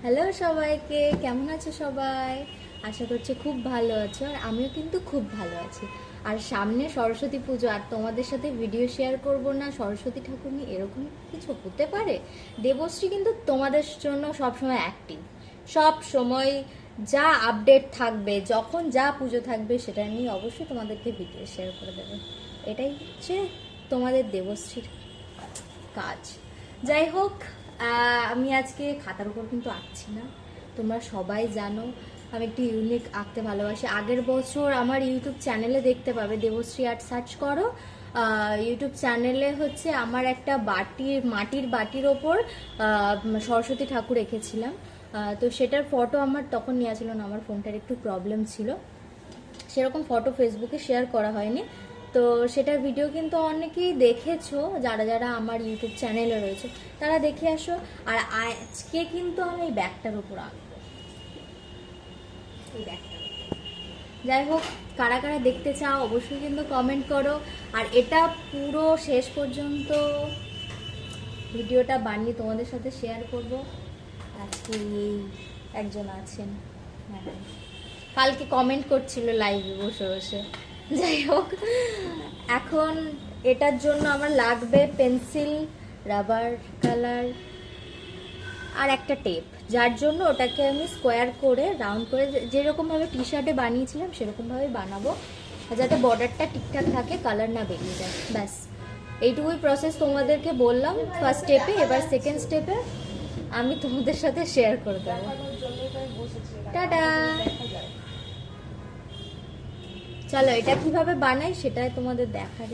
Hello সবাইকে, কেমন আছো সবাই? আশা করছি খুব ভালো আছো, আর আমিও কিন্তু খুব ভালো আছি। আর সামনে সরস্বতী পুজো, আর তোমাদের সাথে ভিডিও শেয়ার করব না সরস্বতী ঠাকুর নিয়ে, এরকম কিছু হতে পারে? দেবশ্রী কিন্তু তোমাদের জন্য সবসময় অ্যাক্টিভ, সব সময় যা আপডেট থাকবে, যখন যা পুজো থাকবে সেটা নিয়ে অবশ্যই তোমাদেরকে ভিডিও শেয়ার করে দেবে। এটাই হচ্ছে তোমাদের দেবশ্রীর কাজ। যাই হোক, আমি আজকে খাতার উপর কিন্তু আঁকছি না, তোমরা সবাই জানো আমি একটু ইউনিক আঁকতে ভালোবাসি। আগের বছর আমার ইউটিউব চ্যানেলে দেখতে পাবে, দেবশ্রী আর্ট সার্চ করো। ইউটিউব চ্যানেলে হচ্ছে আমার একটা মাটির বাটির ওপর সরস্বতী ঠাকুর রেখেছিলাম। তো সেটার ফটো আমার তখন নেওয়া ছিল না, আমার ফোনটার একটু প্রবলেম ছিল, সেরকম ফটো ফেসবুকে শেয়ার করা হয়নি। তো সেটার ভিডিও কিন্তু অনেকেই দেখেছো, যারা যারা আমার ইউটিউব চ্যানেলে রয়েছে তারা দেখে আসো। আর আজকে কিন্তু আমি এই ব্যাগটার উপর আঁকবো, এই ব্যাগটার উপর। যাই হোক, কারা কারা দেখতে চাও অবশ্যই কিন্তু কমেন্ট করো। আর এটা পুরো শেষ পর্যন্ত ভিডিওটা বানিয়ে তোমাদের সাথে শেয়ার করব। আজকে এই একজন আছেন, ম্যাডাম, কালকে কমেন্ট করছিল লাইভে বসে বসে। যাই হোক, এখন এটার জন্য আমার লাগবে পেন্সিল, রাবার কালার আর একটা টেপ, যার জন্য ওটাকে আমি স্কোয়ার করে রাউন্ড করে যেরকমভাবে টি শার্টে বানিয়েছিলাম সেরকমভাবে বানাবো, যাতে বর্ডারটা ঠিকঠাক থাকে, কালার না বেরিয়ে যায়। ব্যাস এইটুকুই প্রসেস তোমাদেরকে বললাম ফার্স্ট স্টেপে। এবার সেকেন্ড স্টেপে আমি তোমাদের সাথে শেয়ার করে দেবো। টাটা। চলো এটা কিভাবে বানাই সেটাই তোমাদের দেখার।